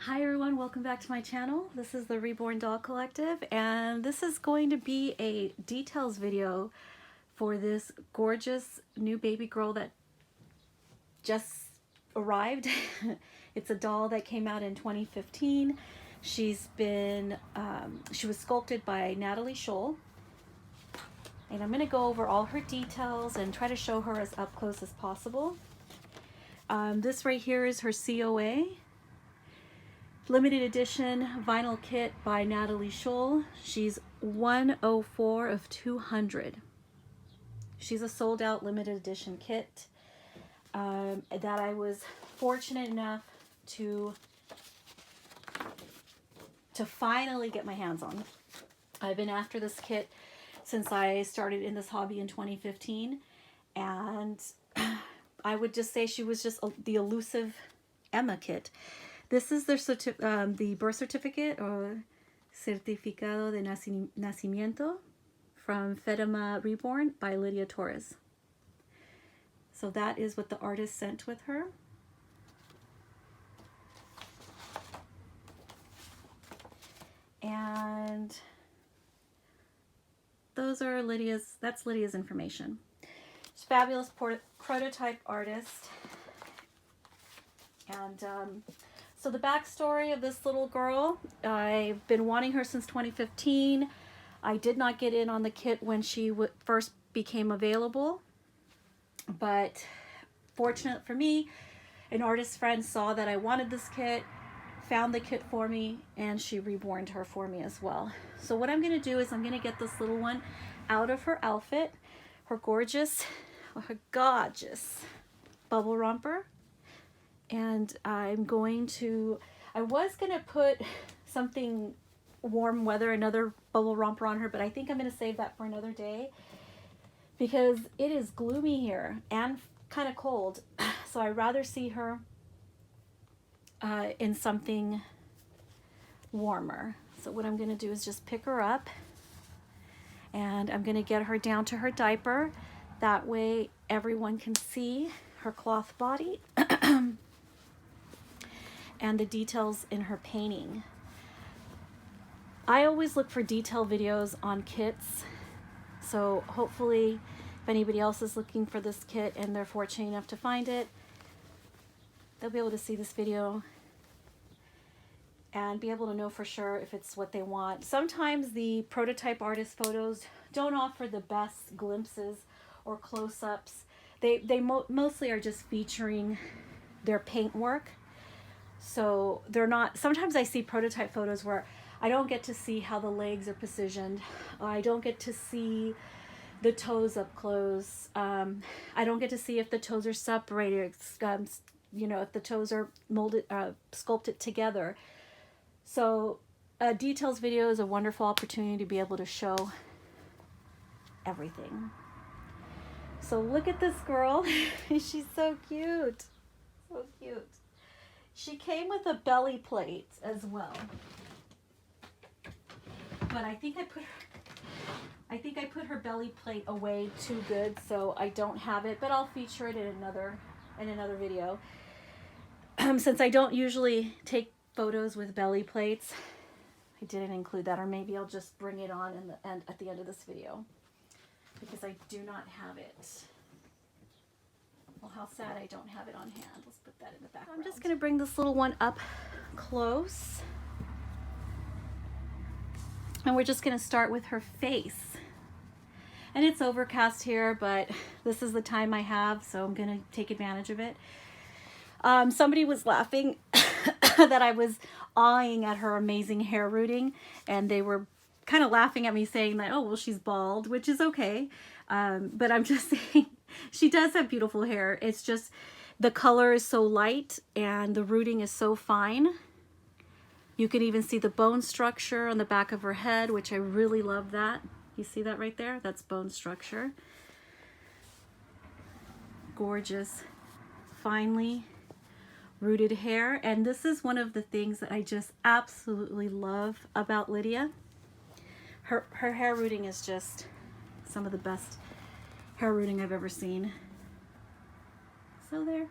Hi everyone, welcome back to my channel. This is the Reborn Doll Collective, and this is going to be a details video for this gorgeous new baby girl that just arrived. It's a doll that came out in 2015. She was sculpted by Natalie Scholl, and I'm going to go over all her details and try to show her as up close as possible. This right here is her COA. Limited edition vinyl kit by Natalie Scholl. She's 104 of 200. She's a sold out limited edition kit that I was fortunate enough to finally get my hands on. I've been after this kit since I started in this hobby in 2015, and I would just say she was just the elusive Emma kit. This is the birth certificate, or Certificado de Nacimiento, from Fatima Reborn by Lydia Torres. So that is what the artist sent with her. And that's Lydia's information. She's a fabulous prototype artist. And so the backstory of this little girl, I've been wanting her since 2015. I did not get in on the kit when she first became available, but fortunate for me, an artist friend saw that I wanted this kit, found the kit for me, and she reborned her for me as well. So what I'm going to do is I'm going to get this little one out of her outfit, her gorgeous bubble romper. And I was going to put something warm weather, another bubble romper on her, but I think I'm going to save that for another day because it is gloomy here and kind of cold. So I'd rather see her in something warmer. So what I'm going to do is just pick her up, and I'm going to get her down to her diaper. That way everyone can see her cloth body and the details in her painting. I always look for detail videos on kits, so hopefully if anybody else is looking for this kit and they're fortunate enough to find it, they'll be able to see this video and be able to know for sure if it's what they want. Sometimes the prototype artist photos don't offer the best glimpses or close-ups. They mostly are just featuring their paint work. So they're not, sometimes I see prototype photos where I don't get to see how the legs are positioned. I don't get to see the toes up close. I don't get to see if the toes are separated, you know, if the toes are molded, sculpted together. So a details video is a wonderful opportunity to be able to show everything. So look at this girl. She's so cute. So cute. She came with a belly plate as well, but I think I put her belly plate away too good, so I don't have it. But I'll feature it in another video. Since I don't usually take photos with belly plates, I didn't include that, or maybe I'll just bring it on at the end of this video because I do not have it. Well, how sad I don't have it on hand. Let's put that in the background. I'm just going to bring this little one up close. And we're just going to start with her face. And it's overcast here, but this is the time I have, so I'm going to take advantage of it. Somebody was laughing that I was awing at her amazing hair rooting, and they were kind of laughing at me saying that, oh, well, she's bald, which is okay. But I'm just saying, she does have beautiful hair. It's just the color is so light and the rooting is so fine. You can even see the bone structure on the back of her head, which I really love that. You see that right there? That's bone structure. Gorgeous, finely rooted hair. And this is one of the things that I just absolutely love about Lydia. Her hair rooting is just some of the best hair rooting I've ever seen. So there.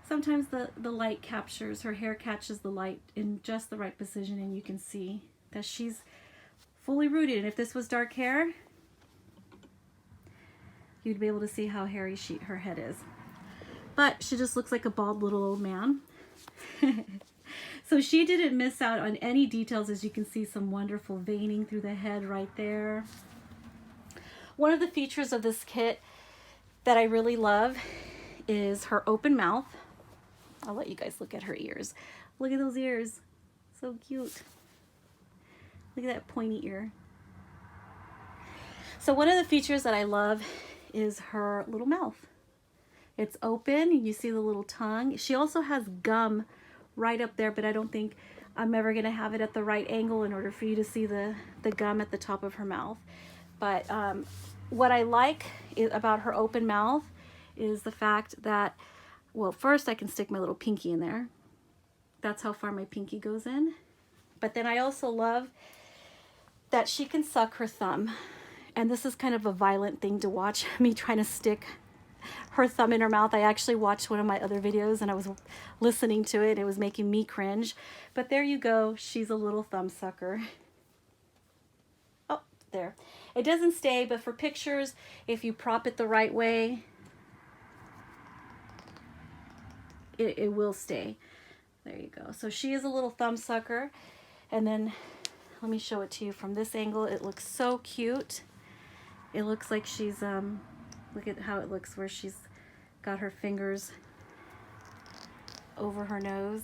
sometimes the light captures, her hair catches the light in just the right position, and you can see that she's fully rooted. And if this was dark hair, you'd be able to see how hairy her head is. But she just looks like a bald little old man. So she didn't miss out on any details. As you can see, some wonderful veining through the head right there. One of the features of this kit that I really love is her open mouth. I'll let you guys look at her ears. Look at those ears. So cute. Look at that pointy ear. So one of the features that I love is her little mouth. It's open. You see the little tongue. She also has gum right up there, but I don't think I'm ever going to have it at the right angle in order for you to see the gum at the top of her mouth. But what I like about her open mouth is the fact that, well, first I can stick my little pinky in there. That's how far my pinky goes in. But then I also love that she can suck her thumb. And this is kind of a violent thing to watch, me trying to stick her thumb in her mouth. I actually watched one of my other videos and I was listening to it. It was making me cringe. But there you go. She's a little thumb sucker. Oh, there. It doesn't stay, but for pictures, if you prop it the right way, it will stay. There you go. So she is a little thumb sucker. And then let me show it to you from this angle. It looks so cute. It looks like she's, look at how it looks where she's got her fingers over her nose.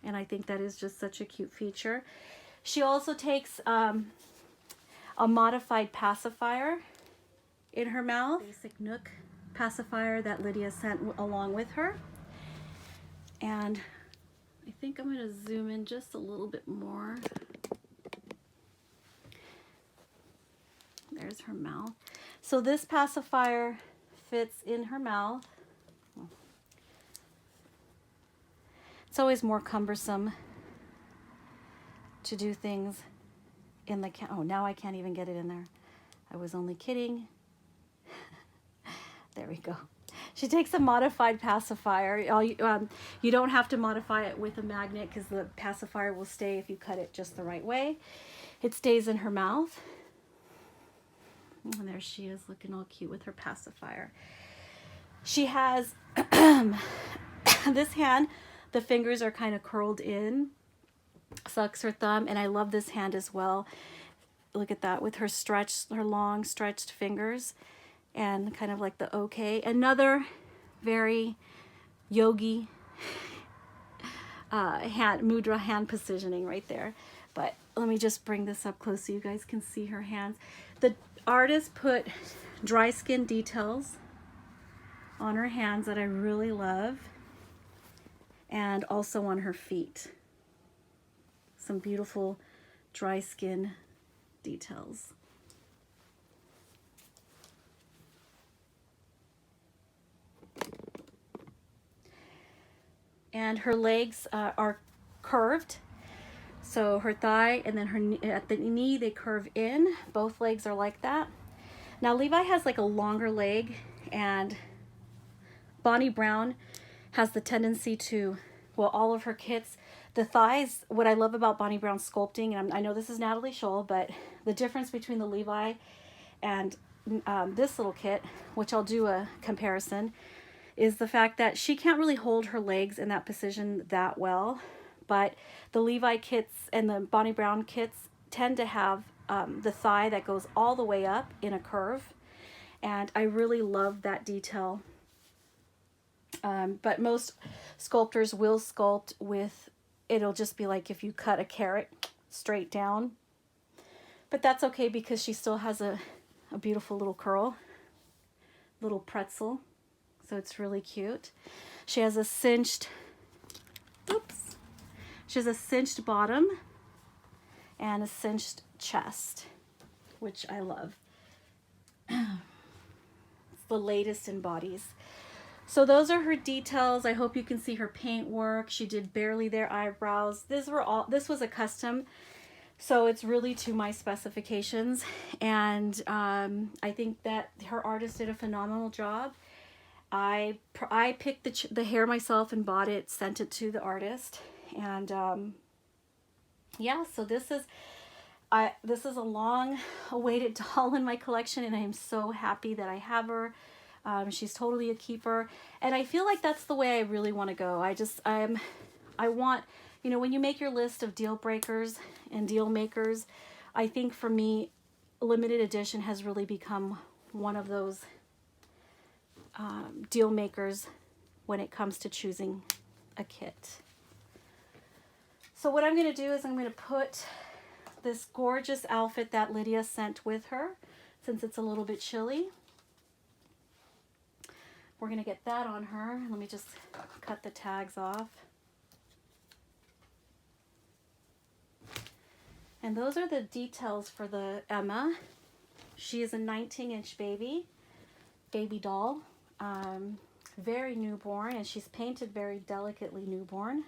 And I think that is just such a cute feature. She also takes a modified pacifier in her mouth. Basic Nook pacifier that Lydia sent along with her. And I think I'm going to zoom in just a little bit more. There's her mouth. So this pacifier fits in her mouth. It's always more cumbersome to do things in the oh, now I can't even get it in there. I was only kidding. There we go. She takes a modified pacifier. You don't have to modify it with a magnet because the pacifier will stay if you cut it just the right way. It stays in her mouth. And there she is looking all cute with her pacifier. She has this hand, the fingers are kind of curled in, sucks her thumb, and I love this hand as well. Look at that with her long stretched fingers and kind of like the okay. Another very yogi mudra hand positioning right there. But let me just bring this up close so you guys can see her hands. The artist put dry skin details on her hands that I really love, and also on her feet. Some beautiful dry skin details. And her legs are curved. So her thigh and then her at the knee, they curve in. Both legs are like that. Now Levi has like a longer leg, and Bonnie Brown has the tendency to, well, all of her kits, the thighs, what I love about Bonnie Brown's sculpting, and I know this is Natalie Scholl, but the difference between the Levi and this little kit, which I'll do a comparison, is the fact that she can't really hold her legs in that position that well. But the Levi kits and the Bonnie Brown kits tend to have the thigh that goes all the way up in a curve. And I really love that detail. But most sculptors will sculpt with, it'll just be like if you cut a carrot straight down. But that's okay because she still has a beautiful little curl, little pretzel. So it's really cute. She has a cinched, oops. She has a cinched bottom and a cinched chest, which I love. It's the latest in bodies. So those are her details. I hope you can see her paint work. She did barely their eyebrows. This was a custom, so it's really to my specifications. And I think that her artist did a phenomenal job. I picked the hair myself and bought it, sent it to the artist, and yeah, so this is a long awaited doll in my collection, and I am so happy that I have her. She's totally a keeper, and I feel like that's the way I really want to go. I want, you know, when you make your list of deal breakers and deal makers, I think for me, limited edition has really become one of those deal makers when it comes to choosing a kit. So what I'm going to do is I'm going to put this gorgeous outfit that Lydia sent with her, since it's a little bit chilly. We're going to get that on her. Let me just cut the tags off. And those are the details for the Emma. She is a 19-inch baby doll. Very newborn, and she's painted very delicately newborn.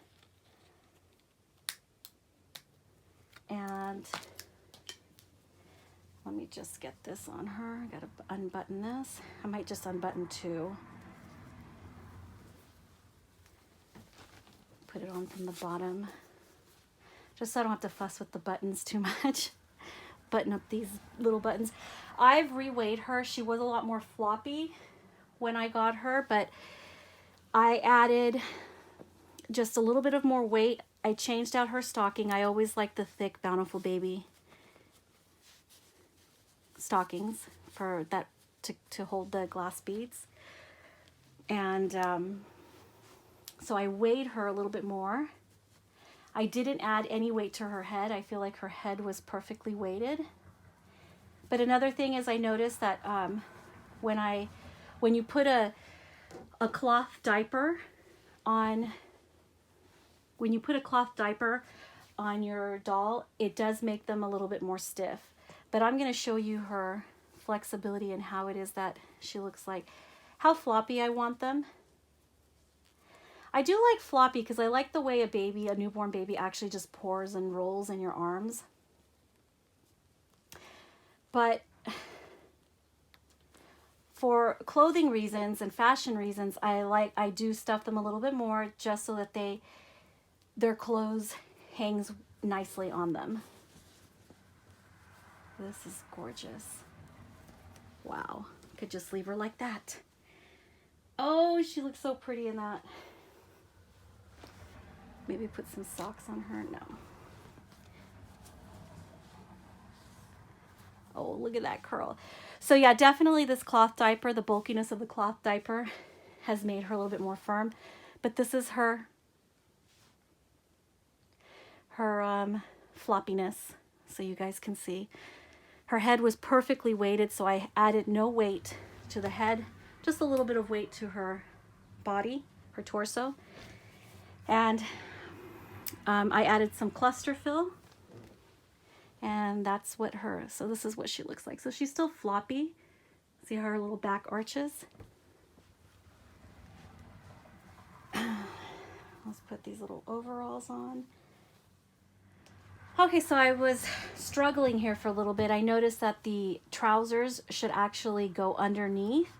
And let me just get this on her. I gotta unbutton this. I might just unbutton two. Put it on from the bottom, just so I don't have to fuss with the buttons too much. Button up these little buttons. I've reweighed her. She was a lot more floppy when I got her, but I added just a little bit of more weight. I changed out her stocking. I always like the thick Bountiful Baby stockings for that to hold the glass beads. And so I weighed her a little bit more. I didn't add any weight to her head. I feel like her head was perfectly weighted. But another thing is I noticed that when you put a cloth diaper on, your doll, it does make them a little bit more stiff. But I'm going to show you her flexibility and how it is that she looks like, how floppy I want them. I do like floppy because I like the way a newborn baby actually just pours and rolls in your arms. But for clothing reasons and fashion reasons, I do stuff them a little bit more just so that their clothes hangs nicely on them. This is gorgeous. Wow, could just leave her like that. Oh, she looks so pretty in that. Maybe put some socks on her. No. Oh, look at that curl. So yeah, definitely this cloth diaper, the bulkiness of the cloth diaper has made her a little bit more firm. But this is her floppiness, so you guys can see. Her head was perfectly weighted, so I added no weight to the head, just a little bit of weight to her body, her torso. And I added some cluster fill, and that's what so this is what she looks like. So she's still floppy. See how her little back arches? Let's put these little overalls on. Okay, so I was struggling here for a little bit. I noticed that the trousers should actually go underneath,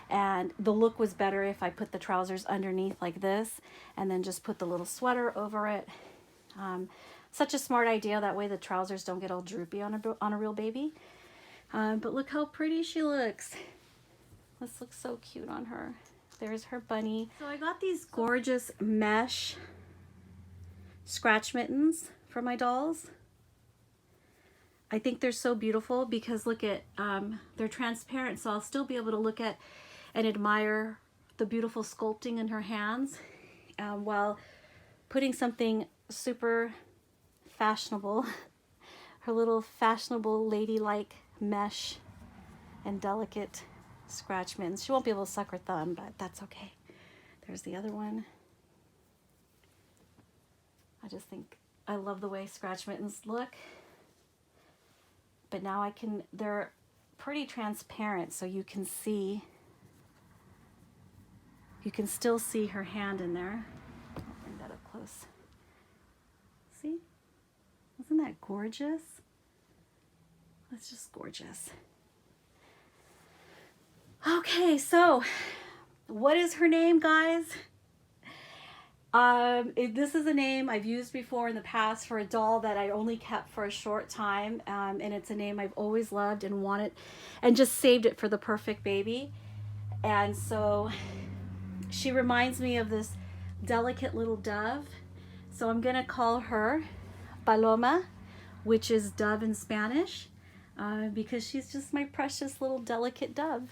and the look was better if I put the trousers underneath like this and then just put the little sweater over it. Such a smart idea. That way the trousers don't get all droopy on a real baby. But look how pretty she looks. This looks so cute on her. There's her bunny. So I got these gorgeous mesh scratch mittens for my dolls. I think they're so beautiful because look at, they're transparent, so I'll still be able to look at and admire the beautiful sculpting in her hands while putting something super fashionable, her little fashionable ladylike mesh and delicate scratch mittens. She won't be able to suck her thumb, but that's okay. There's the other one. I just think I love the way scratch mittens look. But now they're pretty transparent, so you can still see her hand in there. I'll bring that up close. See? Isn't that gorgeous? That's just gorgeous. Okay, so What is her name, guys? This is a name I've used before in the past for a doll that I only kept for a short time, and it's a name I've always loved and wanted, and just saved it for the perfect baby. And so she reminds me of this delicate little dove. So I'm gonna call her Paloma, which is dove in Spanish, because she's just my precious little delicate dove.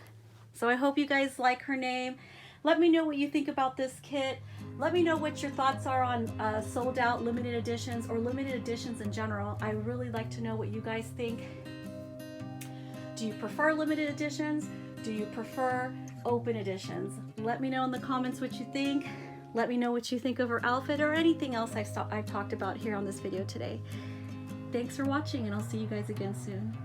So I hope you guys like her name. Let me know what you think about this kit. Let me know what your thoughts are on sold out limited editions or limited editions in general. I really like to know what you guys think. Do you prefer limited editions? Do you prefer open editions? Let me know in the comments what you think. Let me know what you think of her outfit or anything else I've talked about here on this video today. Thanks for watching, and I'll see you guys again soon.